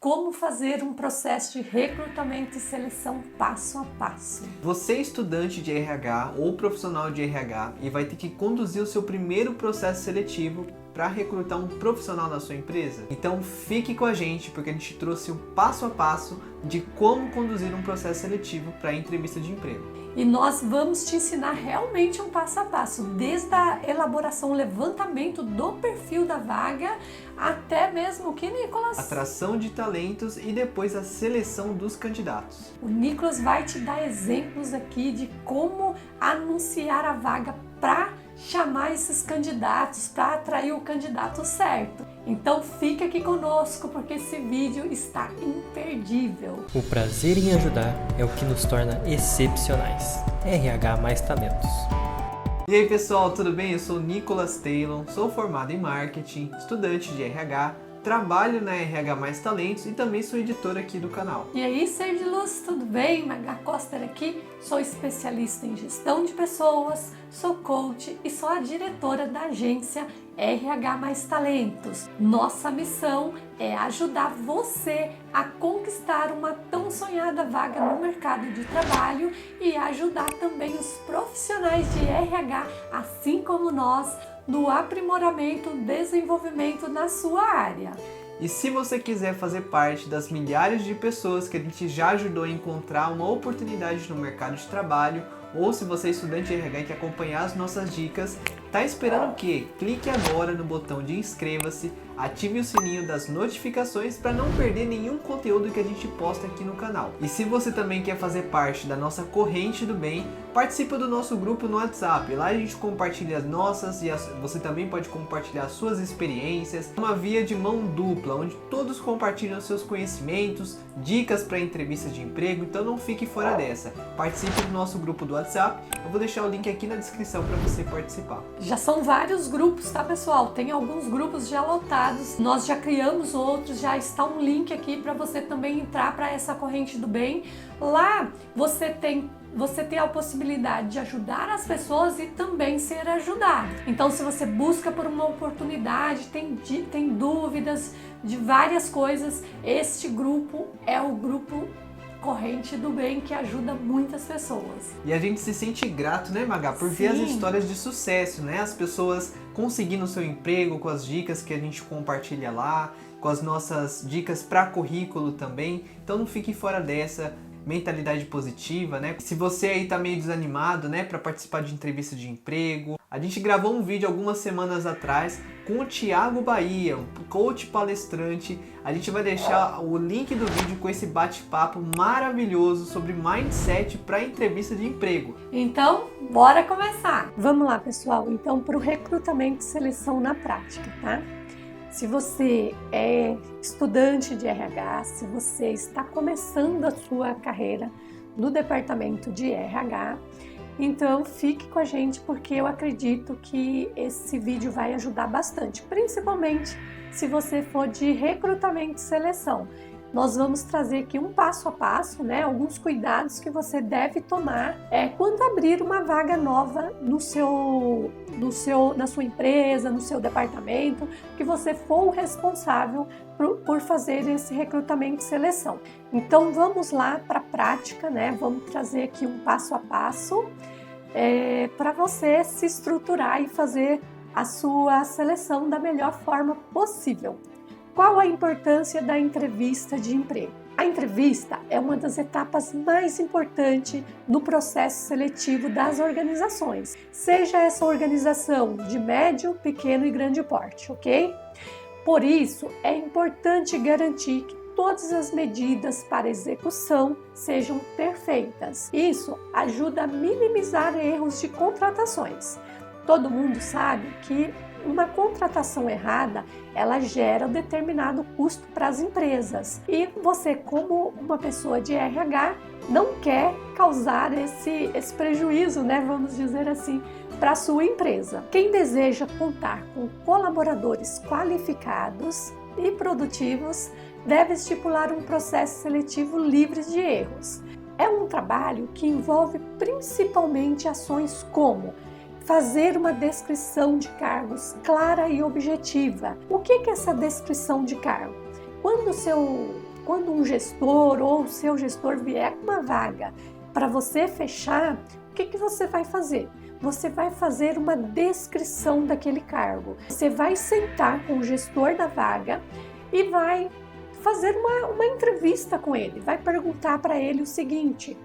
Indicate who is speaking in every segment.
Speaker 1: como fazer um processo de recrutamento e seleção passo a passo.
Speaker 2: Você é estudante de RH ou profissional de RH e vai ter que conduzir o seu primeiro processo seletivo para recrutar um profissional na sua empresa? Então fique com a gente, porque a gente trouxe um passo a passo de como conduzir um processo seletivo para a entrevista de emprego.
Speaker 1: E nós vamos te ensinar realmente um passo a passo, desde a elaboração, o levantamento do perfil da vaga, até mesmo o que, Nicolas?
Speaker 2: Atração de talentos e depois a seleção dos candidatos.
Speaker 1: O Nicolas vai te dar exemplos aqui de como anunciar a vaga para chamar esses candidatos, para atrair o candidato certo. Então fica aqui conosco, porque esse vídeo está imperdível.
Speaker 3: O prazer em ajudar é o que nos torna excepcionais. RH mais talentos.
Speaker 2: E aí pessoal, tudo bem? Eu sou Nicolas Taylor, sou formado em marketing, estudante de RH, trabalho na RH Mais Talentos e também sou editor aqui do canal.
Speaker 1: E aí, ser de luz, tudo bem? Maga Coster aqui, sou especialista em gestão de pessoas, sou coach e sou a diretora da agência RH Mais Talentos. Nossa missão é ajudar você a conquistar uma tão sonhada vaga no mercado de trabalho e ajudar também os profissionais de RH, assim como nós, no aprimoramento e desenvolvimento na sua área.
Speaker 2: E se você quiser fazer parte das milhares de pessoas que a gente já ajudou a encontrar uma oportunidade no mercado de trabalho, ou se você é estudante de RH e quer acompanhar as nossas dicas, tá esperando o quê? Clique agora no botão de inscreva-se, ative o sininho das notificações para não perder nenhum conteúdo que a gente posta aqui no canal. E se você também quer fazer parte da nossa corrente do bem, participa do nosso grupo no WhatsApp. Lá a gente compartilha as nossas e você também pode compartilhar as suas experiências. Uma via de mão dupla, onde todos compartilham seus conhecimentos, dicas para entrevista de emprego, então não fique fora dessa. Participe do nosso grupo do WhatsApp, eu vou deixar o link aqui na descrição para você participar.
Speaker 1: Já são vários grupos, tá pessoal? Tem alguns grupos já lotados, nós já criamos outros, já está um link aqui para você também entrar para essa corrente do bem. Lá você tem a possibilidade de ajudar as pessoas e também ser ajudado. Então, se você busca por uma oportunidade, tem dúvidas de várias coisas, este grupo é o grupo Corrente do Bem, que ajuda muitas pessoas.
Speaker 2: E a gente se sente grato, né, Maga, por ver as histórias de sucesso, né? As pessoas conseguindo o seu emprego com as dicas que a gente compartilha lá, com as nossas dicas para currículo também. Então não fique fora dessa. Mentalidade positiva, né? Se você aí tá meio desanimado, né, para participar de entrevista de emprego, a gente gravou um vídeo algumas semanas atrás com o Thiago Bahia, um coach palestrante. A gente vai deixar o link do vídeo com esse bate-papo maravilhoso sobre mindset para entrevista de emprego.
Speaker 1: Então, bora começar! Vamos lá, pessoal, então, para o recrutamento e seleção na prática, tá? Se você é estudante de RH, se você está começando a sua carreira no departamento de RH, então fique com a gente, porque eu acredito que esse vídeo vai ajudar bastante, principalmente se você for de recrutamento e seleção. Nós vamos trazer aqui um passo a passo, né, alguns cuidados que você deve tomar quando abrir uma vaga nova na sua empresa, no seu departamento, que você for o responsável por fazer esse recrutamento e seleção. Então vamos lá para a prática, né? Vamos trazer aqui um passo a passo para você se estruturar e fazer a sua seleção da melhor forma possível. Qual a importância da entrevista de emprego? A entrevista é uma das etapas mais importantes no processo seletivo das organizações, seja essa organização de médio, pequeno e grande porte, ok? Por isso, é importante garantir que todas as medidas para execução sejam perfeitas. Isso ajuda a minimizar erros de contratações. Todo mundo sabe que uma contratação errada, ela gera um determinado custo para as empresas. E você, como uma pessoa de RH, não quer causar esse prejuízo, né, vamos dizer assim, para a sua empresa. Quem deseja contar com colaboradores qualificados e produtivos deve estipular um processo seletivo livre de erros. É um trabalho que envolve principalmente ações como fazer uma descrição de cargos clara e objetiva. O que é essa descrição de cargo? Quando quando um gestor ou o seu gestor vier com uma vaga para você fechar, o que você vai fazer? Você vai fazer uma descrição daquele cargo. Você vai sentar com o gestor da vaga e vai fazer uma entrevista com ele. Vai perguntar para ele o seguinte: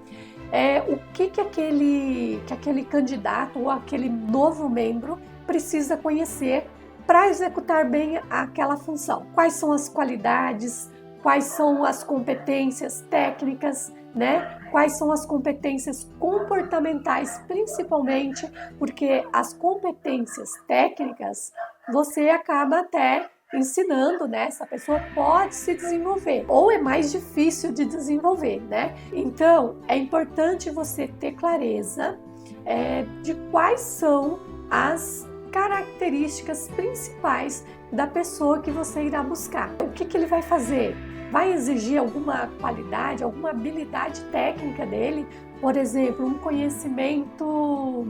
Speaker 1: o que aquele candidato ou aquele novo membro precisa conhecer para executar bem aquela função. Quais são as qualidades, quais são as competências técnicas, né? Quais são as competências comportamentais, principalmente, porque as competências técnicas você acaba até ensinando, né? Essa pessoa pode se desenvolver, ou é mais difícil de desenvolver, né? Então, é importante você ter clareza de quais são as características principais da pessoa que você irá buscar. O que ele vai fazer? Vai exigir alguma qualidade, alguma habilidade técnica dele? Por exemplo, um conhecimento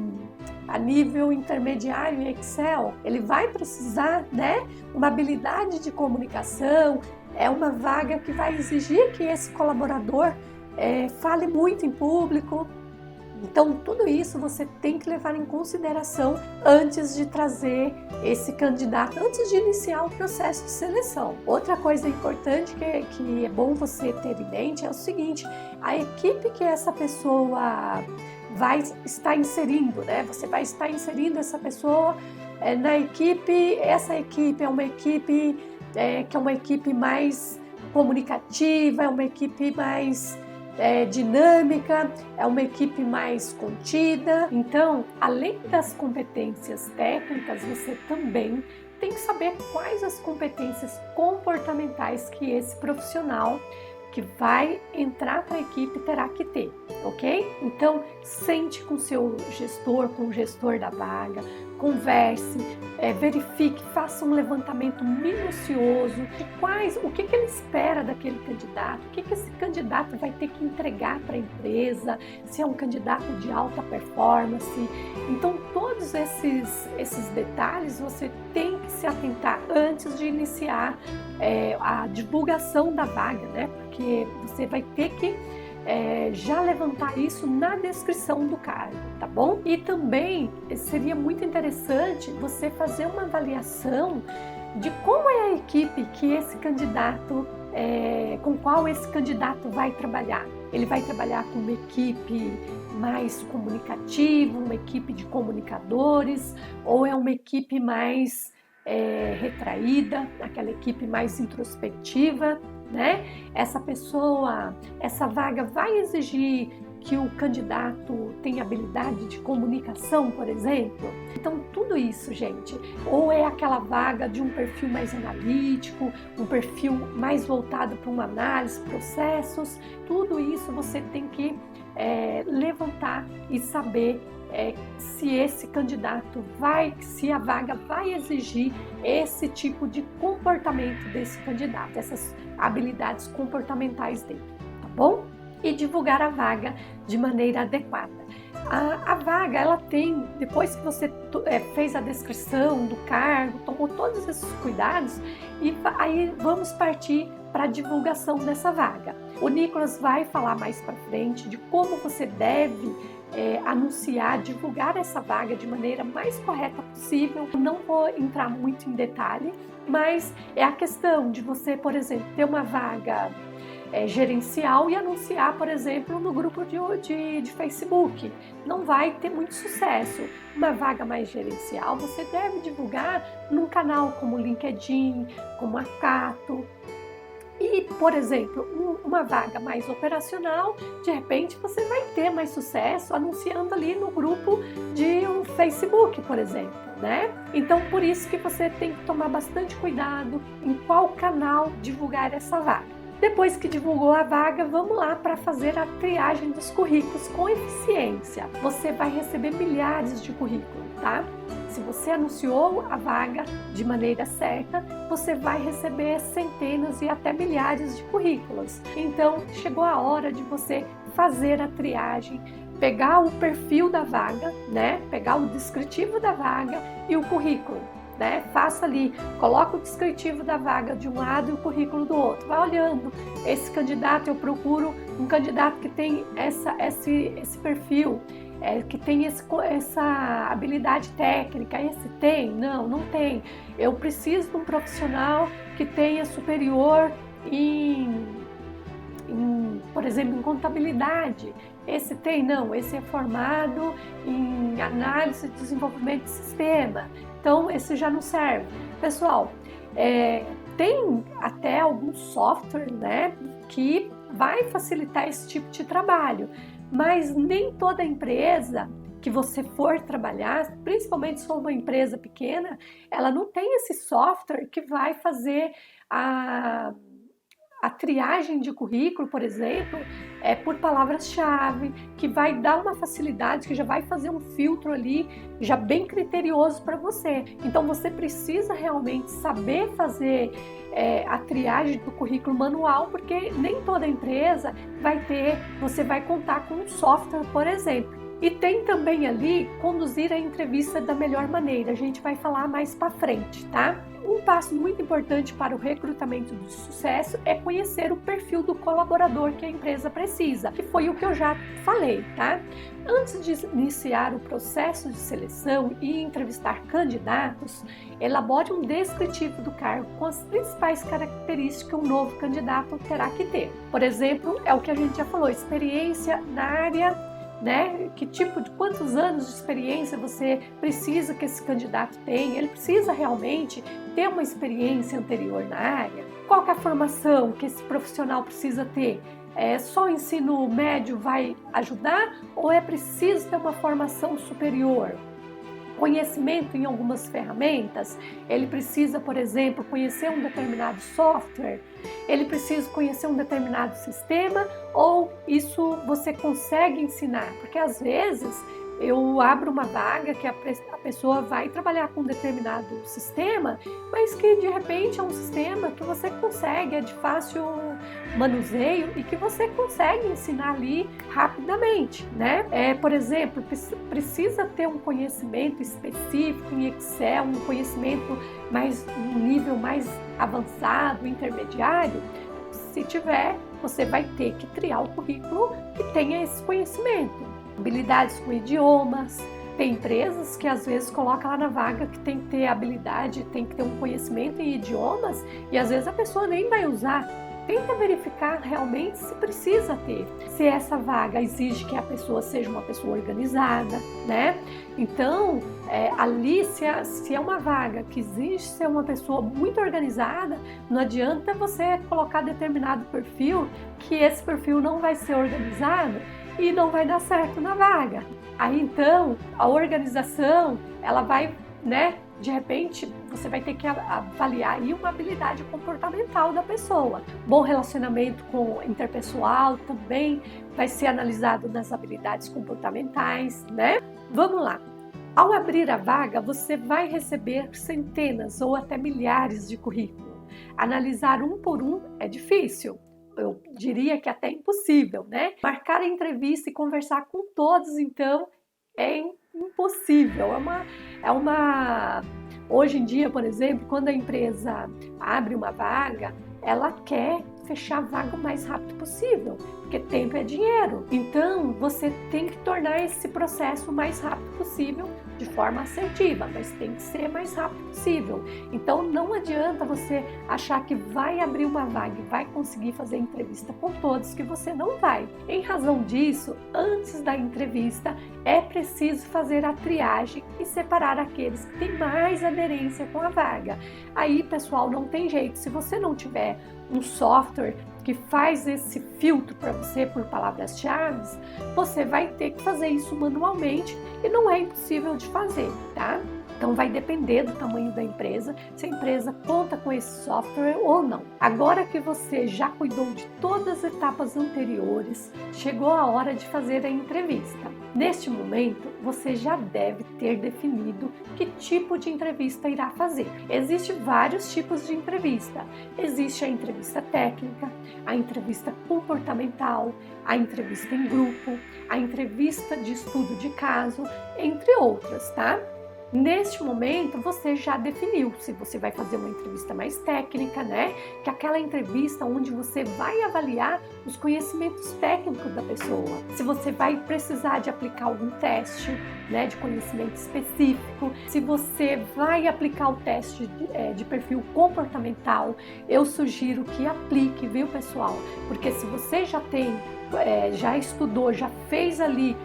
Speaker 1: a nível intermediário em Excel. Ele vai precisar, né, uma habilidade de comunicação. É uma vaga que vai exigir que esse colaborador fale muito em público. Então, tudo isso você tem que levar em consideração antes de trazer esse candidato, antes de iniciar o processo de seleção. Outra coisa importante que é bom você ter em mente é o seguinte: a equipe que essa pessoa vai estar inserindo, né? Você vai estar inserindo essa pessoa na equipe. Essa equipe é uma equipe que é uma equipe mais comunicativa, é uma equipe mais dinâmica, é uma equipe mais contida. Então, além das competências técnicas, você também tem que saber quais as competências comportamentais que esse profissional que vai entrar para a equipe terá que ter, ok? Então, sente com o seu gestor, com o gestor da vaga, converse, verifique, faça um levantamento minucioso de o que ele espera daquele candidato, o que esse candidato vai ter que entregar para a empresa, se é um candidato de alta performance. Então, todos esses detalhes você tem que se atentar antes de iniciar a divulgação da vaga, né? Porque você vai ter que já levantar isso na descrição do cargo, tá bom? E também seria muito interessante você fazer uma avaliação de como é a equipe que esse candidato, com qual esse candidato vai trabalhar. Ele vai trabalhar com uma equipe mais comunicativa, uma equipe de comunicadores, ou é uma equipe mais retraída, aquela equipe mais introspectiva, né? Essa vaga vai exigir que o candidato tenha habilidade de comunicação, por exemplo. Então, tudo isso, gente, ou é aquela vaga de um perfil mais analítico, um perfil mais voltado para uma análise, processos, tudo isso você tem que levantar e saber se esse candidato se a vaga vai exigir esse tipo de comportamento desse candidato, essas habilidades comportamentais dele, tá bom? E divulgar a vaga de maneira adequada. A vaga, ela tem, depois que você fez a descrição do cargo, tomou todos esses cuidados, e aí vamos partir para a divulgação dessa vaga. O Nicolas vai falar mais para frente de como você deve anunciar, divulgar essa vaga de maneira mais correta possível. Não vou entrar muito em detalhe, mas é a questão de você, por exemplo, ter uma vaga gerencial e anunciar, por exemplo, no grupo de Facebook. Não vai ter muito sucesso. Uma vaga mais gerencial você deve divulgar num canal como o LinkedIn, como a Cato. E, por exemplo, uma vaga mais operacional, de repente você vai ter mais sucesso anunciando ali no grupo de um Facebook, por exemplo, né? Então, por isso que você tem que tomar bastante cuidado em qual canal divulgar essa vaga. Depois que divulgou a vaga, vamos lá para fazer a triagem dos currículos com eficiência. Você vai receber milhares de currículos, tá? Se você anunciou a vaga de maneira certa, você vai receber centenas e até milhares de currículos. Então, chegou a hora de você fazer a triagem, pegar o perfil da vaga, né? Pegar o descritivo da vaga e o currículo. né? Faça ali, coloca o descritivo da vaga de um lado e o currículo do outro. Vai olhando, esse candidato, eu procuro um candidato que tem esse perfil, que tem essa habilidade técnica. Esse tem? Não tem. Eu preciso de um profissional que tenha superior por exemplo, em contabilidade. Esse tem? Não, esse é formado em análise e desenvolvimento de sistema. Então, esse já não serve. Pessoal, tem até alguns softwares, né, que vai facilitar esse tipo de trabalho, mas nem toda empresa que você for trabalhar, principalmente se for uma empresa pequena, ela não tem esse software que vai fazer a triagem de currículo, por exemplo, por palavras-chave, que vai dar uma facilidade, que já vai fazer um filtro ali, já bem criterioso para você. Então, você precisa realmente saber fazer a triagem do currículo manual, porque nem toda empresa você vai contar com um software, por exemplo. E tem também ali conduzir a entrevista da melhor maneira, a gente vai falar mais para frente, tá? Um passo muito importante para o recrutamento de sucesso é conhecer o perfil do colaborador que a empresa precisa, que foi o que eu já falei, tá? Antes de iniciar o processo de seleção e entrevistar candidatos, elabore um descritivo do cargo com as principais características que um novo candidato terá que ter. Por exemplo, é o que a gente já falou, experiência na área, né? Quantos anos de experiência você precisa que esse candidato tenha? Ele precisa realmente ter uma experiência anterior na área? Qual que é a formação que esse profissional precisa ter? Só o ensino médio vai ajudar ou é preciso ter uma formação superior? Conhecimento em algumas ferramentas, ele precisa, por exemplo, conhecer um determinado software, ele precisa conhecer um determinado sistema, ou isso você consegue ensinar? Porque às vezes eu abro uma vaga que a pessoa vai trabalhar com um determinado sistema, mas que de repente é um sistema que você consegue, é de fácil manuseio e que você consegue ensinar ali rapidamente, né? Por exemplo, precisa ter um conhecimento específico em Excel, um conhecimento um nível mais avançado, intermediário. Se tiver, você vai ter que triar o currículo que tenha esse conhecimento. Habilidades com idiomas. Tem empresas que às vezes colocam lá na vaga que tem que ter habilidade, tem que ter um conhecimento em idiomas e às vezes a pessoa nem vai usar. Tenta verificar realmente se precisa ter, se essa vaga exige que a pessoa seja uma pessoa organizada, né? Então, ali, se é uma vaga que exige ser uma pessoa muito organizada, não adianta você colocar determinado perfil, que esse perfil não vai ser organizado e não vai dar certo na vaga. Aí, então, a organização, ela vai, né? De repente, você vai ter que avaliar aí uma habilidade comportamental da pessoa. Bom relacionamento interpessoal também vai ser analisado nas habilidades comportamentais, né? Vamos lá. Ao abrir a vaga, você vai receber centenas ou até milhares de currículos. Analisar um por um é difícil. Eu diria que até impossível, né? Marcar a entrevista e conversar com todos, então, é impossível. Hoje em dia, por exemplo, quando a empresa abre uma vaga, ela quer fechar a vaga o mais rápido possível, porque tempo é dinheiro. Então, você tem que tornar esse processo o mais rápido possível, de forma assertiva, mas tem que ser mais rápido possível. Então, não adianta você achar que vai abrir uma vaga e vai conseguir fazer entrevista com todos, que você não vai. Em razão disso, antes da entrevista, é preciso fazer a triagem e separar aqueles que têm mais aderência com a vaga. Aí, pessoal, não tem jeito. Se você não tiver um software que faz esse filtro para você por palavras-chave, você vai ter que fazer isso manualmente e não é impossível de fazer, tá? Então vai depender do tamanho da empresa, se a empresa conta com esse software ou não. Agora que você já cuidou de todas as etapas anteriores, chegou a hora de fazer a entrevista. Neste momento, você já deve ter definido que tipo de entrevista irá fazer. Existem vários tipos de entrevista. Existe a entrevista técnica, a entrevista comportamental, a entrevista em grupo, a entrevista de estudo de caso, entre outras, tá? Neste momento, você já definiu se você vai fazer uma entrevista mais técnica, né? Que é aquela entrevista onde você vai avaliar os conhecimentos técnicos da pessoa. Se você vai precisar de aplicar algum teste, né, de conhecimento específico, se você vai aplicar o teste de perfil comportamental, eu sugiro que aplique, viu, pessoal? Porque se você já tem, já estudou, já fez ali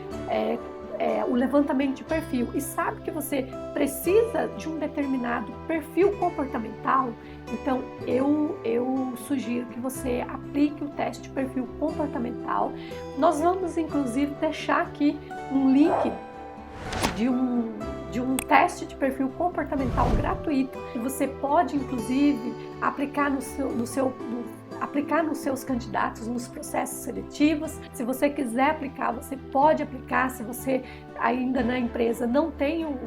Speaker 1: o levantamento de perfil e sabe que você precisa de um determinado perfil comportamental, então eu sugiro que você aplique o teste de perfil comportamental. Nós vamos inclusive deixar aqui um link de um teste de perfil comportamental gratuito que você pode inclusive aplicar aplicar nos seus candidatos, nos processos seletivos. Se você quiser aplicar, você pode aplicar. Se você ainda na empresa não tem um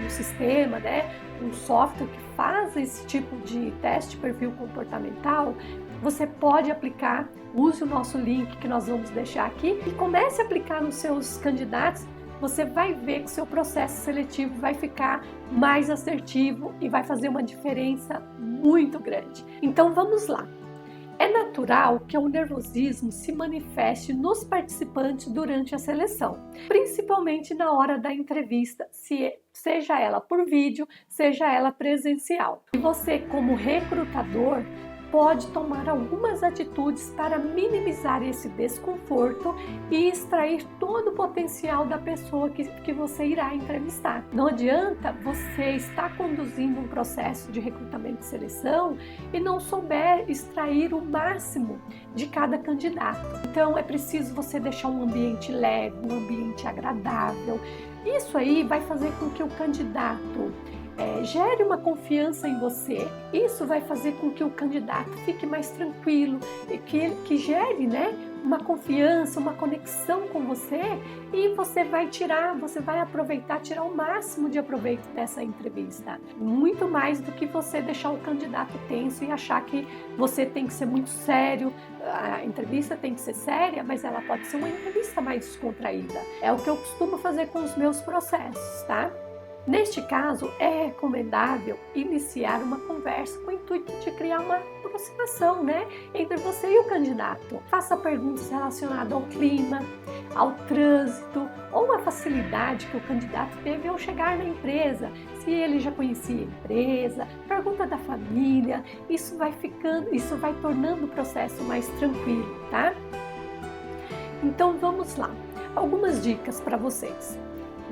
Speaker 1: sistema, né, um software que faz esse tipo de teste de perfil comportamental, você pode aplicar. Use o nosso link que nós vamos deixar aqui e comece a aplicar nos seus candidatos. Você vai ver que o seu processo seletivo vai ficar mais assertivo e vai fazer uma diferença muito grande. Então vamos lá. É natural que o nervosismo se manifeste nos participantes durante a seleção, principalmente na hora da entrevista, seja ela por vídeo, seja ela presencial. E você, como recrutador, pode tomar algumas atitudes para minimizar esse desconforto e extrair todo o potencial da pessoa que você irá entrevistar. Não adianta você estar conduzindo um processo de recrutamento e seleção e não souber extrair o máximo de cada candidato. Então é preciso você deixar um ambiente leve, um ambiente agradável. Isso aí vai fazer com que o candidato gere uma confiança em você. Isso vai fazer com que o candidato fique mais tranquilo e que gere, né, uma confiança, uma conexão com você, e você vai aproveitar, tirar o máximo de aproveito dessa entrevista. Muito mais do que você deixar o candidato tenso e achar que você tem que ser muito sério. A entrevista tem que ser séria, mas ela pode ser uma entrevista mais descontraída. É o que eu costumo fazer com os meus processos, tá? Neste caso, é recomendável iniciar uma conversa com o intuito de criar uma aproximação, né, entre você e o candidato. Faça perguntas relacionadas ao clima, ao trânsito ou à facilidade que o candidato teve ao chegar na empresa, se ele já conhecia a empresa, pergunta da família. Isso vai tornando o processo mais tranquilo, tá? Então vamos lá. Algumas dicas para vocês.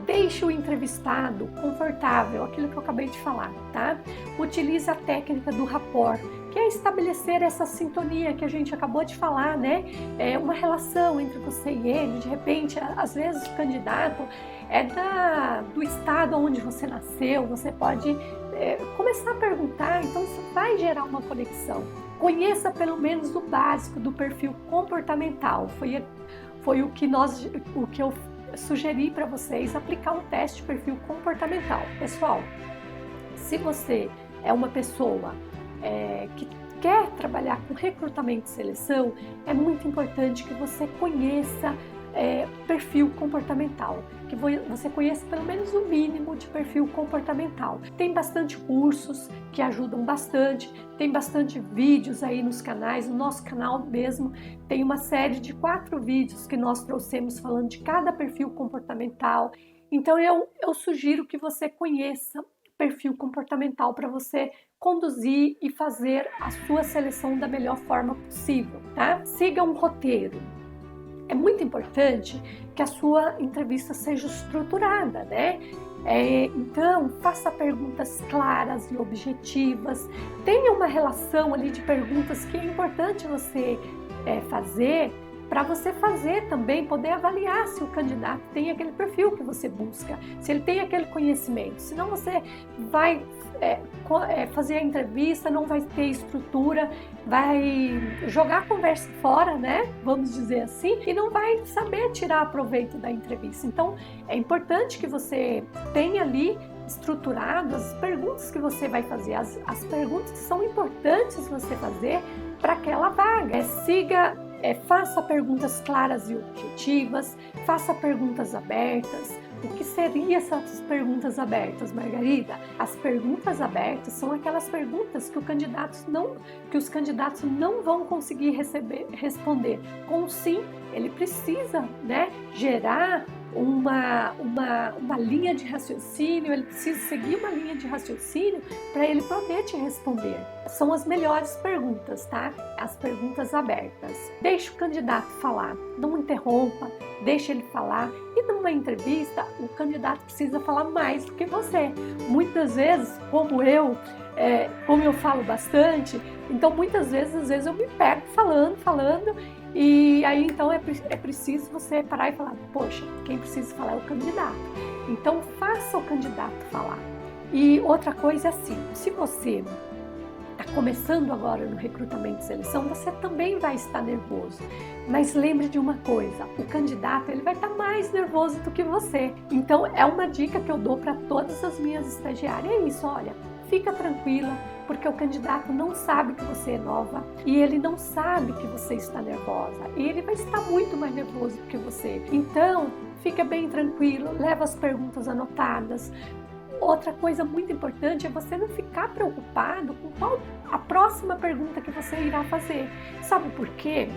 Speaker 1: Deixe o entrevistado confortável, aquilo que eu acabei de falar, tá? Utilize a técnica do rapport, que é estabelecer essa sintonia que a gente acabou de falar, né? É uma relação entre você e ele. De repente, às vezes o candidato é do estado onde você nasceu, você pode começar a perguntar, então isso vai gerar uma conexão. Conheça pelo menos o básico do perfil comportamental. Foi o que eu sugeri para vocês aplicar um teste de perfil comportamental. Pessoal, se você é uma pessoa que quer trabalhar com recrutamento e seleção, é muito importante que você conheça perfil comportamental, que você conheça pelo menos o mínimo de perfil comportamental. Tem bastante cursos que ajudam bastante, tem bastante vídeos aí nos canais. No nosso canal mesmo tem uma série de 4 vídeos que nós trouxemos falando de cada perfil comportamental. Então eu sugiro que você conheça perfil comportamental para você conduzir e fazer a sua seleção da melhor forma possível, tá? Siga um roteiro. É muito importante que a sua entrevista seja estruturada, né? Então, faça perguntas claras e objetivas. Tenha uma relação ali de perguntas que é importante você fazer, para você fazer também, poder avaliar se o candidato tem aquele perfil que você busca, se ele tem aquele conhecimento. Senão você vai fazer a entrevista, não vai ter estrutura, vai jogar a conversa fora, né? Vamos dizer assim, e não vai saber tirar proveito da entrevista. Então, é importante que você tenha ali estruturado as perguntas que você vai fazer, as perguntas que são importantes você fazer para aquela vaga. Faça perguntas claras e objetivas, faça perguntas abertas, O que seriam essas perguntas abertas, Margarida? As perguntas abertas são aquelas perguntas que os candidatos não vão conseguir responder. Com sim, ele precisa, né, gerar uma linha de raciocínio, ele precisa seguir uma linha de raciocínio para ele poder te responder. São as melhores perguntas, tá? As perguntas abertas. Deixe o candidato falar, não interrompa, deixe ele falar. E numa entrevista, o candidato precisa falar mais do que você. Muitas vezes, como eu falo bastante, então muitas vezes, às vezes eu me pego falando, e aí então é preciso você parar e falar, poxa, quem precisa falar é o candidato. Então faça o candidato falar. E outra coisa é assim, se você está começando agora no recrutamento e seleção, você também vai estar nervoso. Mas lembre de uma coisa, o candidato ele vai estar mais nervoso do que você. Então é uma dica que eu dou para todas as minhas estagiárias, é isso, olha, fica tranquila, porque o candidato não sabe que você é nova e ele não sabe que você está nervosa. E ele vai estar muito mais nervoso do que você. Então, fica bem tranquilo, leva as perguntas anotadas. Outra coisa muito importante é você não ficar preocupado com qual a próxima pergunta que você irá fazer. Sabe por quê?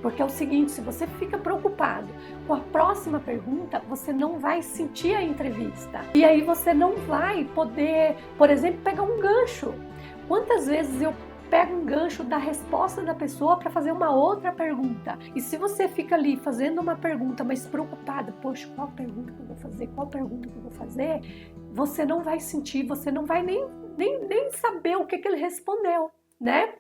Speaker 1: Porque é o seguinte, se você fica preocupado com a próxima pergunta, você não vai sentir a entrevista. E aí você não vai poder, por exemplo, pegar um gancho. Quantas vezes eu pego um gancho da resposta da pessoa para fazer uma outra pergunta? E se você fica ali fazendo uma pergunta, mas preocupado, poxa, qual pergunta que eu vou fazer? Qual pergunta que eu vou fazer? Você não vai sentir, você não vai nem saber o que ele respondeu, né?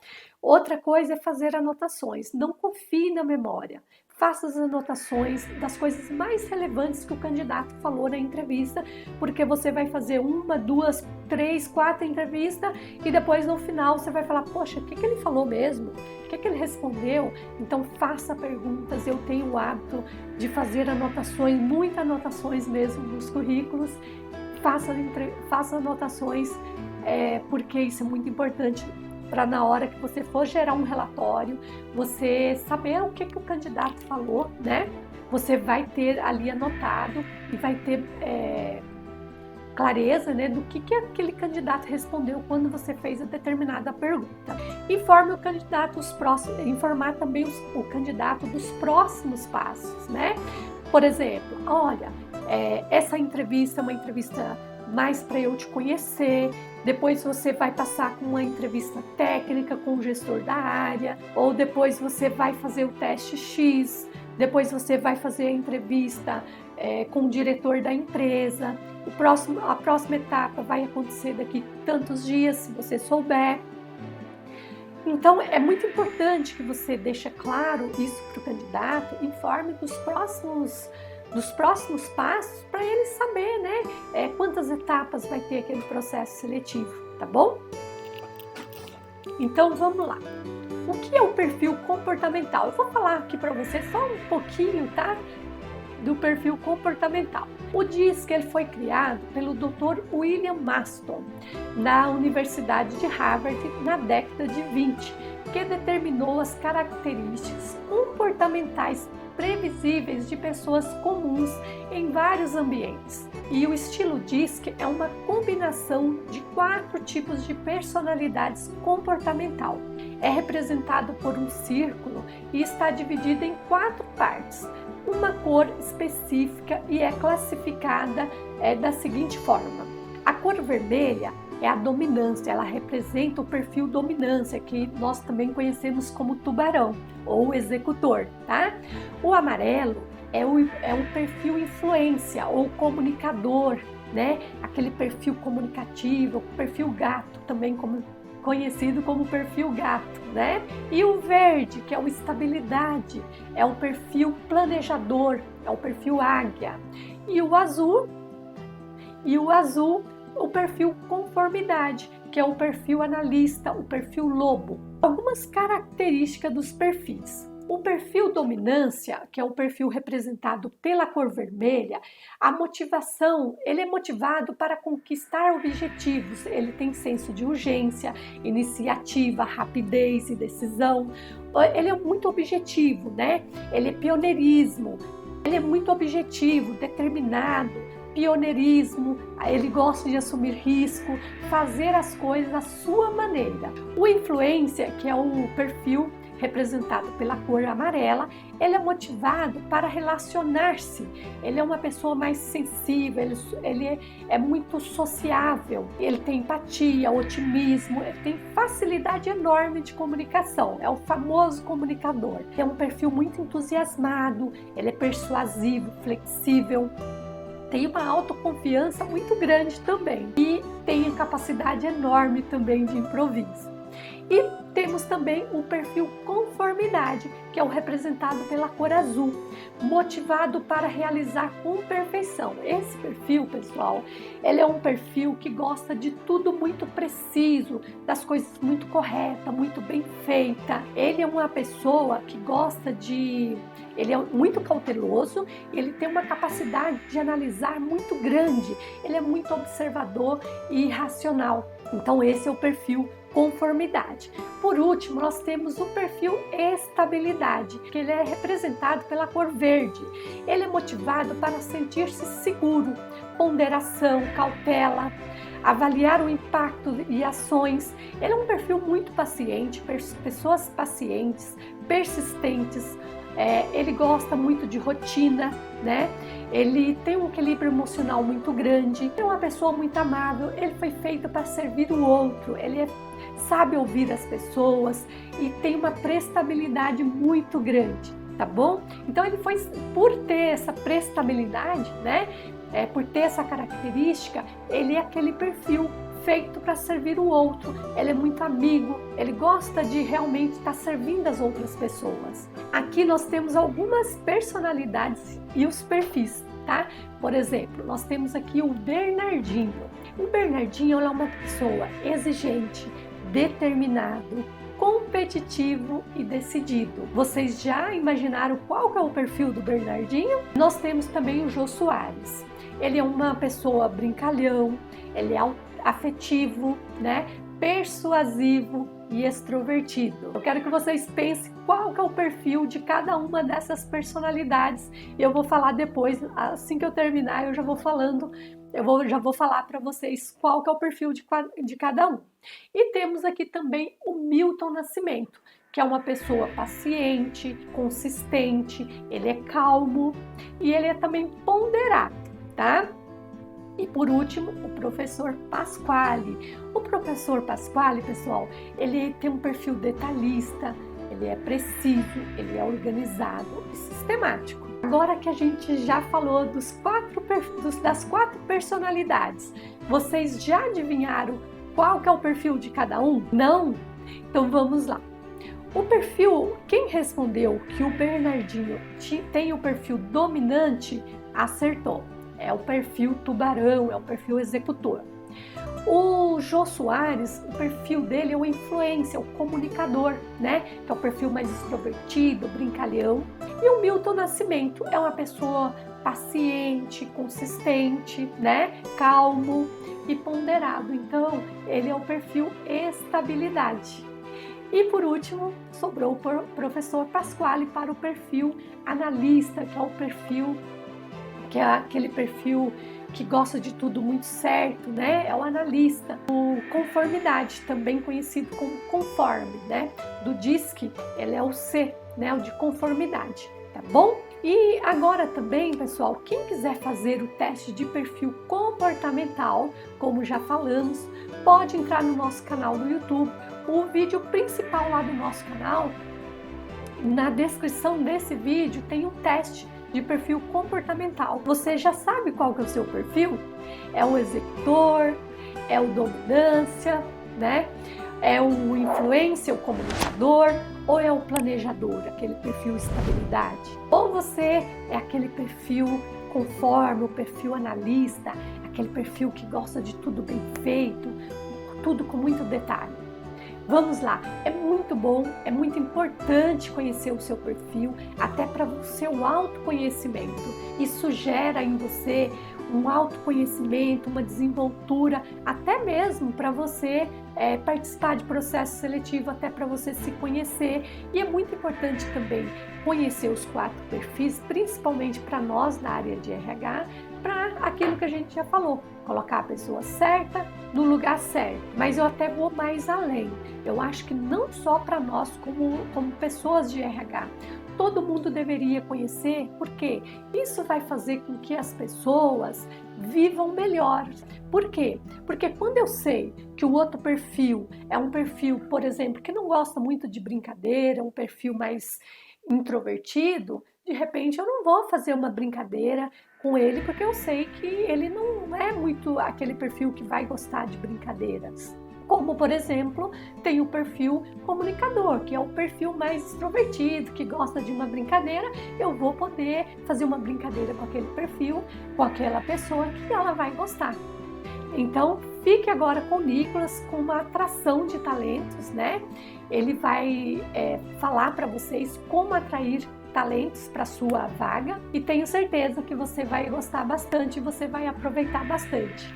Speaker 1: Outra coisa é fazer anotações. Não confie na memória. Faça as anotações das coisas mais relevantes que o candidato falou na entrevista, porque você vai fazer 1, 2, 3, 4 entrevistas e depois no final você vai falar, poxa, o que ele falou mesmo? O que ele respondeu? Então faça perguntas. Eu tenho o hábito de fazer anotações, muitas anotações mesmo nos currículos. Faça anotações, porque isso é muito importante para na hora que você for gerar um relatório, você saber o que o candidato falou, né? Você vai ter ali anotado e vai ter clareza, né, do que aquele candidato respondeu quando você fez a determinada pergunta. Informe o candidato informar também o candidato dos próximos passos, né? Por exemplo, olha, essa entrevista é uma entrevista mais para eu te conhecer, depois você vai passar com uma entrevista técnica com o gestor da área, ou depois você vai fazer o teste X, depois você vai fazer a entrevista com o diretor da empresa. A próxima etapa vai acontecer daqui tantos dias, se você souber. Então, é muito importante que você deixe claro isso para o candidato, informe dos próximos passos para ele saber, né, quantas etapas vai ter aquele processo seletivo, tá bom? Então, vamos lá. O que é o perfil comportamental? Eu vou falar aqui para você só um pouquinho, tá? Do perfil comportamental. O DISC ele foi criado pelo Dr. William Maston na Universidade de Harvard na década de 20, que determinou as características comportamentais previsíveis de pessoas comuns em vários ambientes. E o estilo DISC é uma combinação de 4 tipos de personalidades comportamental. É representado por um círculo e está dividido em 4 partes, uma cor específica e é classificada da seguinte forma. A cor vermelha é a dominância, ela representa o perfil dominância, que nós também conhecemos como tubarão ou executor, tá? O amarelo é o perfil influência ou comunicador, né? Aquele perfil comunicativo, o perfil gato, também conhecido como perfil gato, né? E o verde, que é o estabilidade, é o perfil planejador, é o perfil águia. E o azul, o perfil conformidade, que é o perfil analista, o perfil lobo. Algumas características dos perfis. O perfil dominância, que é o perfil representado pela cor vermelha, a motivação, ele é motivado para conquistar objetivos, ele tem senso de urgência, iniciativa, rapidez e decisão, ele é muito objetivo, né? Ele é pioneirismo, Ele é muito objetivo, determinado, pioneirismo, ele gosta de assumir risco, fazer as coisas da sua maneira. O influencer, que é o perfil representado pela cor amarela, ele é motivado para relacionar-se, ele é uma pessoa mais sensível, ele é muito sociável, ele tem empatia, otimismo, ele tem facilidade enorme de comunicação, é o famoso comunicador. É um perfil muito entusiasmado, ele é persuasivo, flexível, tem uma autoconfiança muito grande também e tem a capacidade enorme também de improviso. E temos também o perfil conformidade, que é o representado pela cor azul, motivado para realizar com perfeição. Esse perfil, pessoal, ele é um perfil que gosta de tudo muito preciso, das coisas muito corretas, muito bem feita. Ele é uma pessoa que gosta de... Ele é muito cauteloso, ele tem uma capacidade de analisar muito grande, ele é muito observador e racional. Então esse é o perfil conformidade. Por último, nós temos o perfil estabilidade, que ele é representado pela cor verde. Ele é motivado para sentir-se seguro, ponderação, cautela, avaliar o impacto e ações. Ele é um perfil muito paciente, pessoas pacientes, persistentes. Ele gosta muito de rotina, né? Ele tem um equilíbrio emocional muito grande, é uma pessoa muito amável, ele foi feito para servir o outro, ele sabe ouvir as pessoas e tem uma prestabilidade muito grande, tá bom? Então ele foi, por ter essa prestabilidade, né? Por ter essa característica, ele é aquele perfil feito para servir o outro, ele é muito amigo, ele gosta de realmente estar servindo as outras pessoas. Aqui nós temos algumas personalidades e os perfis, tá? Por exemplo, nós temos aqui o Bernardinho. O Bernardinho é uma pessoa exigente, determinado, competitivo e decidido. Vocês já imaginaram qual que é o perfil do Bernardinho? Nós temos também o Jô Soares. Ele é uma pessoa brincalhão, ele é afetivo, né? Persuasivo e extrovertido. Eu quero que vocês pensem qual que é o perfil de cada uma dessas personalidades. Eu vou falar depois, assim que eu terminar, eu já vou falando, já vou falar para vocês qual que é o perfil de cada um. E temos aqui também o Milton Nascimento, que é uma pessoa paciente, consistente, ele é calmo e ele é também ponderado, tá? E por último, o professor Pasquale. O professor Pasquale, pessoal, ele tem um perfil detalhista, ele é preciso, ele é organizado e sistemático. Agora que a gente já falou das quatro personalidades, vocês já adivinharam qual que é o perfil de cada um? Não? Então vamos lá. O perfil, quem respondeu que o Bernardinho tem o perfil dominante, acertou. É o perfil tubarão, é o perfil executor. O Jô Soares, o perfil dele é o influencer, o comunicador, né? Que é o perfil mais extrovertido, brincalhão. E o Milton Nascimento é uma pessoa paciente, consistente, né? Calmo e ponderado. Então, ele é o perfil estabilidade. E por último, sobrou o professor Pasquale para o perfil analista, que é aquele perfil que gosta de tudo muito certo, né? É o analista. O conformidade, também conhecido como conforme, né? Do DISC, ele é o C, né? O de conformidade, tá bom? E agora também, pessoal, quem quiser fazer o teste de perfil comportamental, como já falamos, pode entrar no nosso canal do YouTube. O vídeo principal lá do nosso canal, na descrição desse vídeo tem um teste de perfil comportamental. Você já sabe qual que é o seu perfil? É o executor, é o dominância, né? É o influencer, o comunicador, ou é o planejador, aquele perfil estabilidade? Ou você é aquele perfil conforme, o perfil analista, aquele perfil que gosta de tudo bem feito, tudo com muito detalhe? Vamos lá, é muito bom, é muito importante conhecer o seu perfil, até para o seu autoconhecimento. Isso gera em você um autoconhecimento, uma desenvoltura, até mesmo para você participar de processo seletivo, até para você se conhecer. E é muito importante também conhecer os 4 perfis, principalmente para nós da área de RH, para aquilo que a gente já falou, colocar a pessoa certa no lugar certo. Mas eu até vou mais além. Eu acho que não só para nós como pessoas de RH, todo mundo deveria conhecer, porque isso vai fazer com que as pessoas vivam melhor. Por quê? Porque quando eu sei que o outro perfil é um perfil, por exemplo, que não gosta muito de brincadeira, um perfil mais introvertido, de repente eu não vou fazer uma brincadeira com ele, porque eu sei que ele não é muito aquele perfil que vai gostar de brincadeiras. Como, por exemplo, tem o perfil comunicador, que é o perfil mais extrovertido, que gosta de uma brincadeira. Eu vou poder fazer uma brincadeira com aquele perfil, com aquela pessoa que ela vai gostar. Então, fique agora com o Nicolas com uma atração de talentos, né? Ele vai falar para vocês como atrair talentos para sua vaga e tenho certeza que você vai gostar bastante e você vai aproveitar bastante.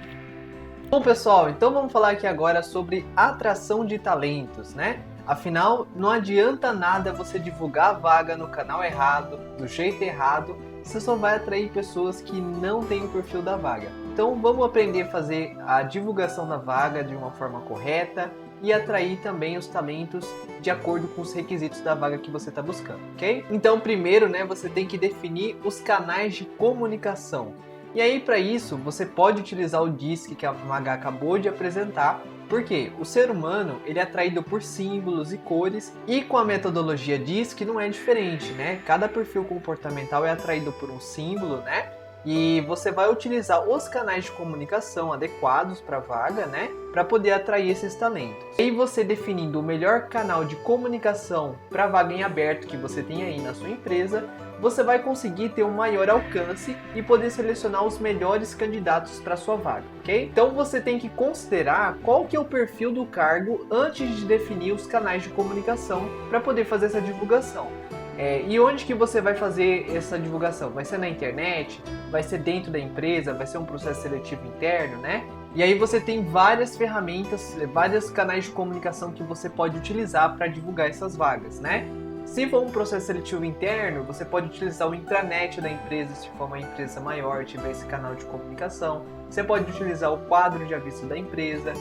Speaker 2: Bom, pessoal, então vamos falar aqui agora sobre atração de talentos, né? Afinal, não adianta nada você divulgar a vaga no canal errado, do jeito errado, você só vai atrair pessoas que não têm o perfil da vaga. Então vamos aprender a fazer a divulgação da vaga de uma forma correta e atrair também os talentos de acordo com os requisitos da vaga que você está buscando, ok? Então primeiro, né, você tem que definir os canais de comunicação. E aí, para isso, você pode utilizar o DISC que a Magá acabou de apresentar, porque o ser humano ele é atraído por símbolos e cores, e com a metodologia DISC não é diferente, né? Cada perfil comportamental é atraído por um símbolo, né? E você vai utilizar os canais de comunicação adequados para a vaga, né? Para poder atrair esses talentos. E você definindo o melhor canal de comunicação para a vaga em aberto que você tem aí na sua empresa, você vai conseguir ter um maior alcance e poder selecionar os melhores candidatos para sua vaga, ok? Então você tem que considerar qual que é o perfil do cargo antes de definir os canais de comunicação para poder fazer essa divulgação. E onde que você vai fazer essa divulgação? Vai ser na internet? Vai ser dentro da empresa? Vai ser um processo seletivo interno, né? E aí você tem várias ferramentas, vários canais de comunicação que você pode utilizar para divulgar essas vagas, né? Se for um processo seletivo interno, você pode utilizar o intranet da empresa, se for uma empresa maior, tiver esse canal de comunicação. Você pode utilizar o quadro de aviso da empresa.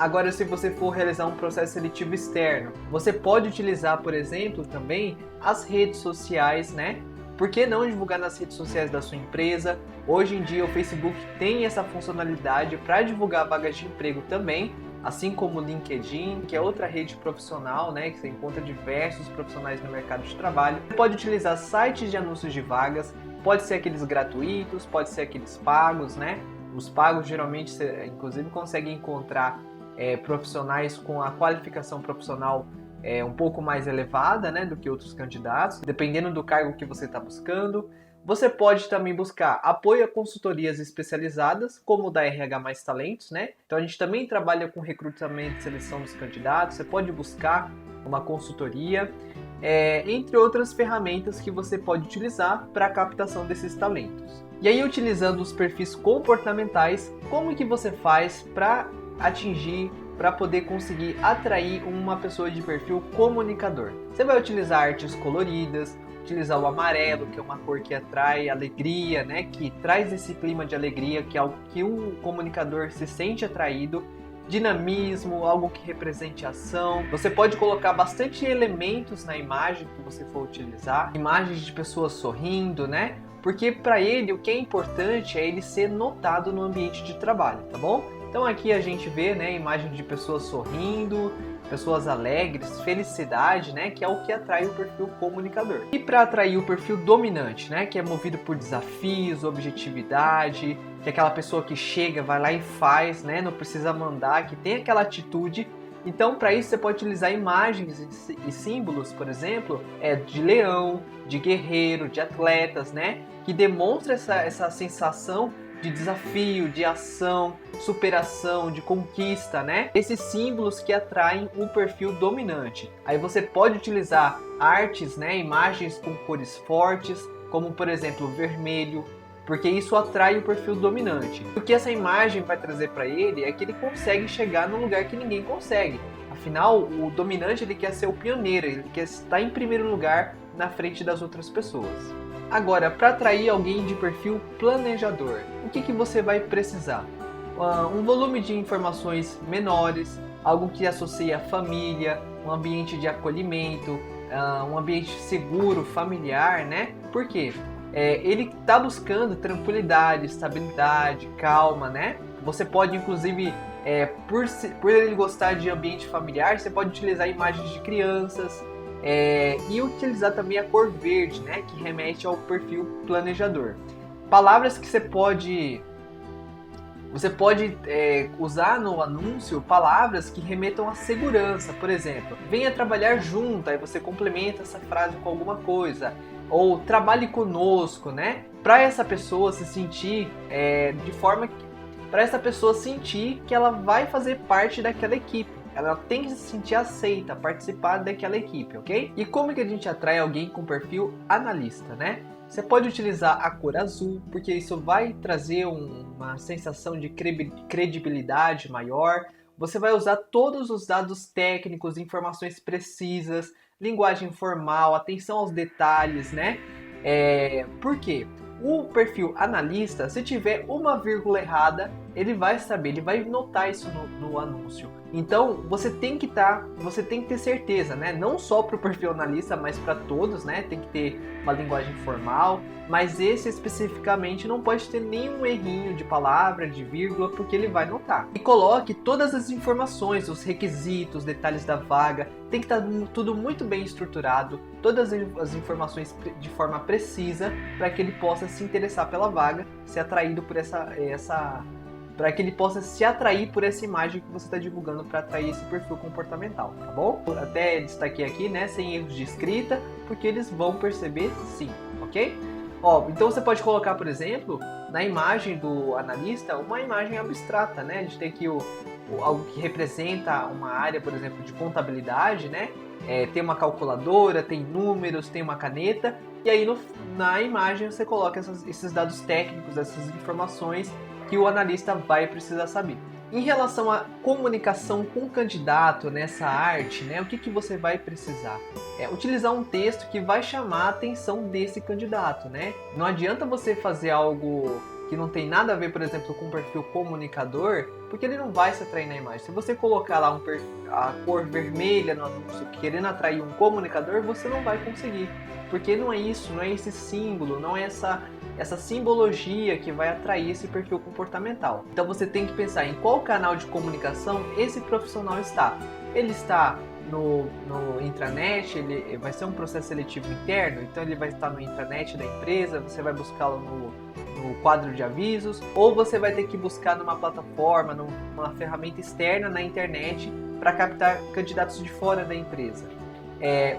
Speaker 2: Agora, se você for realizar um processo seletivo externo, você pode utilizar, por exemplo, também as redes sociais, né? Por que não divulgar nas redes sociais da sua empresa? Hoje em dia o Facebook tem essa funcionalidade para divulgar vagas de emprego também, assim como o LinkedIn, que é outra rede profissional, né, que você encontra diversos profissionais no mercado de trabalho. Você pode utilizar sites de anúncios de vagas, pode ser aqueles gratuitos, pode ser aqueles pagos, né? Os pagos geralmente você, inclusive, consegue encontrar profissionais com a qualificação profissional um pouco mais elevada, né, do que outros candidatos, dependendo do cargo que você está buscando. Você pode também buscar apoio a consultorias especializadas, como o da RH Mais Talentos, né? Então a gente também trabalha com recrutamento e seleção dos candidatos. Você pode buscar uma consultoria, entre outras ferramentas que você pode utilizar para a captação desses talentos. E aí, utilizando os perfis comportamentais, como que você faz para atingir, para poder conseguir atrair uma pessoa de perfil comunicador? Você vai utilizar artes coloridas, utilizar o amarelo, que é uma cor que atrai alegria, né? Que traz esse clima de alegria, que é algo que o comunicador se sente atraído. Dinamismo, algo que represente ação. Você pode colocar bastante elementos na imagem que você for utilizar. Imagens de pessoas sorrindo, né? Porque para ele o que é importante é ele ser notado no ambiente de trabalho, tá bom? Então aqui a gente vê, né, imagens de pessoas sorrindo, pessoas alegres, felicidade, né, que é o que atrai o perfil comunicador. E para atrair o perfil dominante, né, que é movido por desafios, objetividade, que é aquela pessoa que chega, vai lá e faz, né, não precisa mandar, que tem aquela atitude. Então, para isso, você pode utilizar imagens e símbolos, por exemplo, de leão, de guerreiro, de atletas, né, que demonstra essa sensação de desafio, de ação, superação, de conquista, né? Esses símbolos que atraem o perfil dominante. Aí você pode utilizar artes, né, imagens com cores fortes, como por exemplo vermelho, porque isso atrai o perfil dominante. O que essa imagem vai trazer para ele é que ele consegue chegar num lugar que ninguém consegue. Afinal, o dominante ele quer ser o pioneiro, ele quer estar em primeiro lugar na frente das outras pessoas. Agora, para atrair alguém de perfil planejador, o que você vai precisar? Um volume de informações menores, algo que associa a família, um ambiente de acolhimento, um ambiente seguro, familiar, né? Por quê? Ele está buscando tranquilidade, estabilidade, calma, né? Você pode, inclusive, por ele gostar de ambiente familiar, você pode utilizar imagens de crianças e utilizar também a cor verde, né? Que remete ao perfil planejador. Palavras que você pode usar no anúncio, palavras que remetam à segurança. Por exemplo, venha trabalhar junto, aí você complementa essa frase com alguma coisa. Ou trabalhe conosco, né? Para essa pessoa se sentir para essa pessoa sentir que ela vai fazer parte daquela equipe. Ela tem que se sentir aceita, participar daquela equipe, ok? E como que a gente atrai alguém com perfil analista, né? Você pode utilizar a cor azul, porque isso vai trazer uma sensação de credibilidade maior. Você vai usar todos os dados técnicos, informações precisas, linguagem formal, atenção aos detalhes, né? Por quê? O perfil analista, se tiver uma vírgula errada, ele vai saber, ele vai notar isso no anúncio. Então, você tem que ter certeza, né? Não só para o perfil analista, mas para todos, né? Tem que ter uma linguagem formal, mas esse especificamente não pode ter nenhum errinho de palavra, de vírgula, porque ele vai notar. E coloque todas as informações, os requisitos, os detalhes da vaga, tem que estar tudo muito bem estruturado, todas as informações de forma precisa, para que ele possa se interessar pela vaga, ser atraído por para que ele possa se atrair por essa imagem que você está divulgando para atrair esse perfil comportamental, tá bom? Até destaquei aqui, né, sem erros de escrita, porque eles vão perceber sim, ok? Então você pode colocar, por exemplo, na imagem do analista, uma imagem abstrata, né? A gente tem aqui algo que representa uma área, por exemplo, de contabilidade, né? Tem uma calculadora, tem números, tem uma caneta, e aí na imagem você coloca esses dados técnicos, essas informações que o analista vai precisar saber. Em relação à comunicação com o candidato nessa arte, né, o que você vai precisar? Utilizar um texto que vai chamar a atenção desse candidato, né? Não adianta você fazer algo que não tem nada a ver, por exemplo, com o perfil comunicador, porque ele não vai se atrair na imagem. Se você colocar lá a cor vermelha no anúncio querendo atrair um comunicador, você não vai conseguir. Porque não é isso, não é esse símbolo, não é essa simbologia que vai atrair esse perfil comportamental. Então você tem que pensar em qual canal de comunicação esse profissional está. Ele está no intranet, ele vai ser um processo seletivo interno, então ele vai estar no intranet da empresa, você vai buscá-lo no quadro de avisos, ou você vai ter que buscar numa plataforma, numa ferramenta externa na internet para captar candidatos de fora da empresa.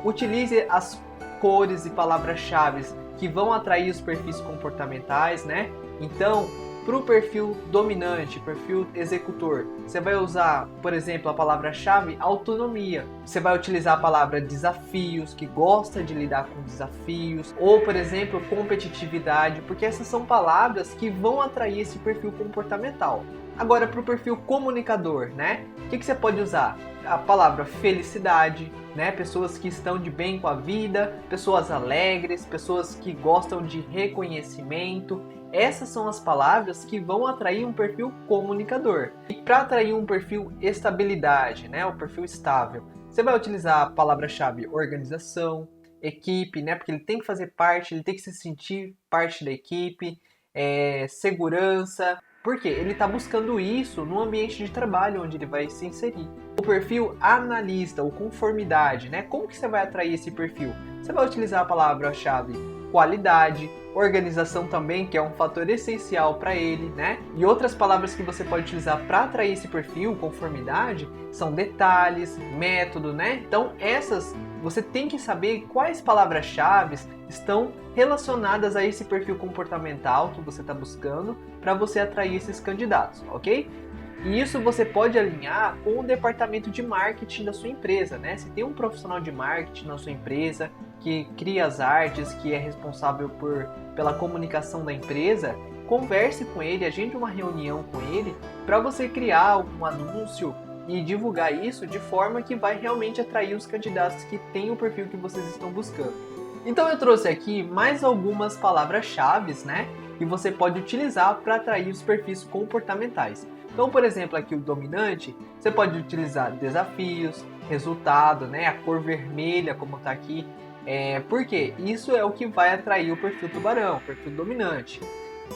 Speaker 2: Utilize as cores e palavras-chave que vão atrair os perfis comportamentais, né? Então, para o perfil dominante, perfil executor, você vai usar, por exemplo, a palavra-chave autonomia. Você vai utilizar a palavra desafios, que gosta de lidar com desafios, ou, por exemplo, competitividade, porque essas são palavras que vão atrair esse perfil comportamental. Agora, para o perfil comunicador, né? O que você pode usar? A palavra felicidade, né? Pessoas que estão de bem com a vida, pessoas alegres, pessoas que gostam de reconhecimento. Essas são as palavras que vão atrair um perfil comunicador. E para atrair um perfil estabilidade, né? O perfil estável, você vai utilizar a palavra-chave organização, equipe, né? Porque ele tem que fazer parte, ele tem que se sentir parte da equipe, segurança. Porque ele está buscando isso no ambiente de trabalho onde ele vai se inserir. O perfil analista, ou conformidade, né? Como que você vai atrair esse perfil? Você vai utilizar a palavra-chave qualidade, organização também, que é um fator essencial para ele, né? E outras palavras que você pode utilizar para atrair esse perfil, conformidade, são detalhes, método, né? Então essas você tem que saber quais palavras-chave estão relacionadas a esse perfil comportamental que você está buscando para você atrair esses candidatos, ok? E isso você pode alinhar com o departamento de marketing da sua empresa, né? Se tem um profissional de marketing na sua empresa que cria as artes, que é responsável pela comunicação da empresa, converse com ele, agende uma reunião com ele para você criar um anúncio e divulgar isso de forma que vai realmente atrair os candidatos que têm o perfil que vocês estão buscando. Então eu trouxe aqui mais algumas palavras-chave, né, que você pode utilizar para atrair os perfis comportamentais. Então, por exemplo, aqui o dominante, você pode utilizar desafios, resultado, né, a cor vermelha, como está aqui, porque isso é o que vai atrair o perfil tubarão, o perfil dominante.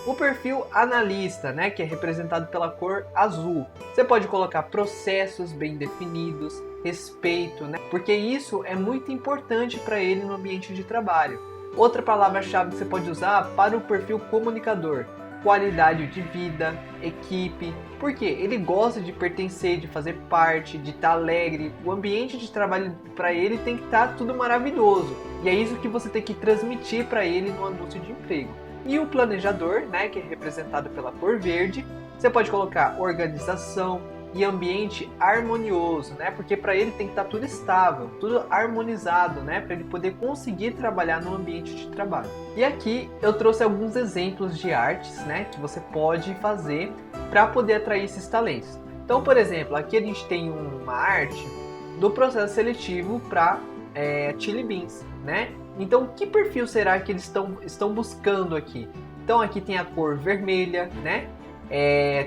Speaker 2: O perfil analista, né, que é representado pela cor azul. Você pode colocar processos bem definidos, respeito, né, porque isso é muito importante para ele no ambiente de trabalho. Outra palavra-chave que você pode usar para o perfil comunicador: qualidade de vida, equipe, porque ele gosta de pertencer, de fazer parte, de estar alegre. O ambiente de trabalho para ele tem que estar tudo maravilhoso. E é isso que você tem que transmitir para ele no anúncio de emprego. E o planejador, né, que é representado pela cor verde, você pode colocar organização e ambiente harmonioso, né, porque para ele tem que estar tudo estável, tudo harmonizado, né, para ele poder conseguir trabalhar no ambiente de trabalho. E aqui eu trouxe alguns exemplos de artes, né, que você pode fazer para poder atrair esses talentos. Então, por exemplo, aqui a gente tem uma arte do processo seletivo para Chili Beans, né? Então, que perfil será que eles estão buscando aqui? Então, aqui tem a cor vermelha, né?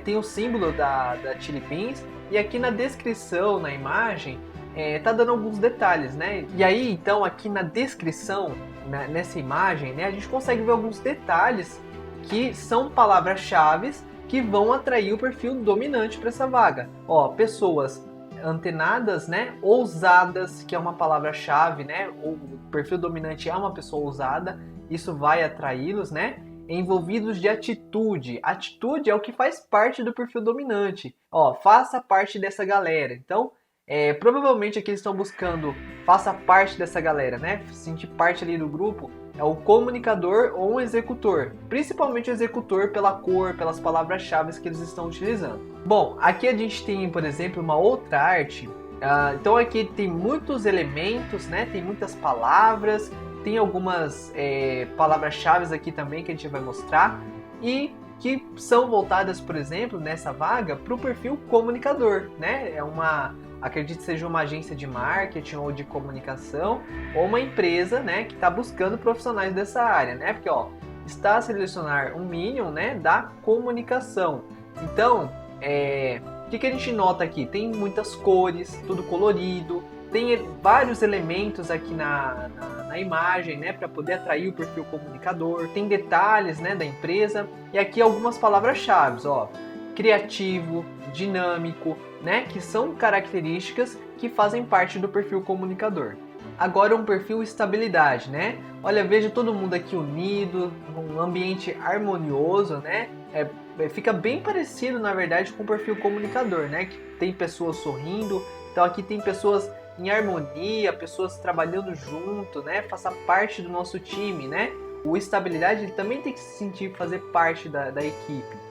Speaker 2: Tem o símbolo da Chili Beans, e aqui na descrição, na imagem, tá dando alguns detalhes, né? E aí, então, aqui na descrição, nessa imagem, né, a gente consegue ver alguns detalhes que são palavras-chave que vão atrair o perfil dominante para essa vaga. Ó, pessoas antenadas, né, ousadas, que é uma palavra-chave, né, o perfil dominante é uma pessoa ousada, isso vai atraí-los, né, envolvidos de atitude. Atitude é o que faz parte do perfil dominante. Ó, faça parte dessa galera. Então, provavelmente aqui eles estão buscando faça parte dessa galera, né, sentir parte ali do grupo. É o comunicador ou um executor, principalmente o executor pela cor, pelas palavras-chave que eles estão utilizando. Bom, aqui a gente tem, por exemplo, uma outra arte. Então aqui tem muitos elementos, né? Tem muitas palavras, tem algumas palavras-chave aqui também que a gente vai mostrar e que são voltadas, por exemplo, nessa vaga para o perfil comunicador, né? Acredito que seja uma agência de marketing ou de comunicação ou uma empresa, né, que está buscando profissionais dessa área, né? Porque, ó, está a selecionar um Minion, né, da comunicação. Então, o que a gente nota aqui? Tem muitas cores, tudo colorido, tem vários elementos aqui na imagem, né, para poder atrair o perfil comunicador. Tem detalhes, né, da empresa e aqui algumas palavras-chave, ó, criativo, dinâmico, né, que são características que fazem parte do perfil comunicador. Agora um perfil estabilidade, né? Olha, veja todo mundo aqui unido, num ambiente harmonioso, né? Fica bem parecido, na verdade, com o perfil comunicador, né? Que tem pessoas sorrindo, então aqui tem pessoas em harmonia, pessoas trabalhando junto, né? Faça parte do nosso time, né? O estabilidade ele também tem que se sentir fazer parte da equipe.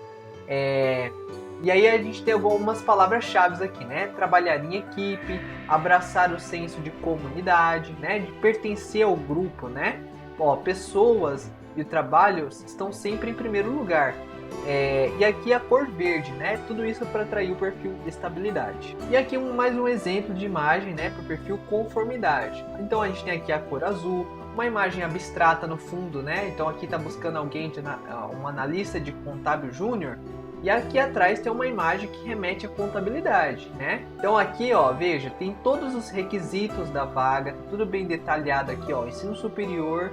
Speaker 2: E aí a gente tem algumas palavras-chave aqui, né? Trabalhar em equipe, abraçar o senso de comunidade, né? De pertencer ao grupo, né? Ó, pessoas e o trabalho estão sempre em primeiro lugar. E aqui a cor verde, né? Tudo isso para atrair o perfil de estabilidade. E aqui mais um exemplo de imagem, né? Para o perfil conformidade. Então a gente tem aqui a cor azul, uma imagem abstrata no fundo, né? Então aqui está buscando alguém, um analista de contábil júnior. E aqui atrás tem uma imagem que remete à contabilidade, né? Então aqui, ó, veja, tem todos os requisitos da vaga, tudo bem detalhado aqui, ó, ensino superior,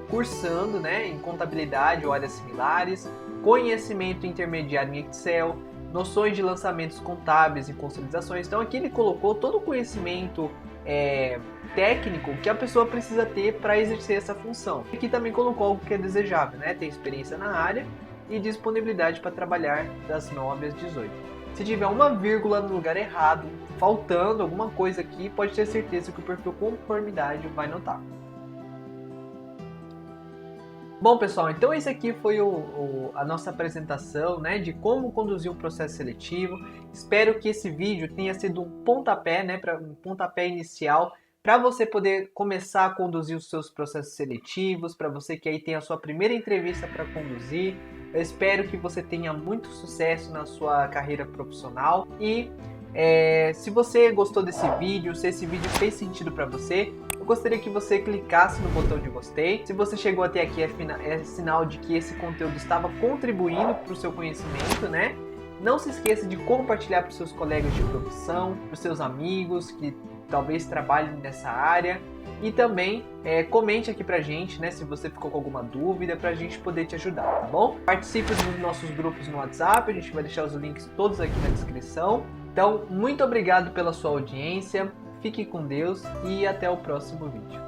Speaker 2: cursando, né, em contabilidade ou áreas similares, conhecimento intermediário em Excel, noções de lançamentos contábeis e consolidações. Então aqui ele colocou todo o conhecimento técnico que a pessoa precisa ter para exercer essa função. Aqui também colocou algo que é desejável, né? Ter experiência na área e disponibilidade para trabalhar das 9 às 18. Se tiver uma vírgula no lugar errado, faltando alguma coisa aqui, pode ter certeza que o perfil conformidade vai notar. Bom, pessoal, então esse aqui foi a nossa apresentação, né, de como conduzir um processo seletivo. Espero que esse vídeo tenha sido um pontapé, né, um pontapé inicial para você poder começar a conduzir os seus processos seletivos, para você que aí tem a sua primeira entrevista para conduzir. Eu espero que você tenha muito sucesso na sua carreira profissional e se você gostou desse vídeo, se esse vídeo fez sentido para você, eu gostaria que você clicasse no botão de gostei. Se você chegou até aqui, é sinal de que esse conteúdo estava contribuindo para o seu conhecimento, né? Não se esqueça de compartilhar para os seus colegas de profissão, para os seus amigos que talvez trabalhem nessa área. E também comente aqui pra gente, né, se você ficou com alguma dúvida, pra gente poder te ajudar, tá bom? Participe dos nossos grupos no WhatsApp, a gente vai deixar os links todos aqui na descrição. Então, muito obrigado pela sua audiência, fique com Deus e até o próximo vídeo.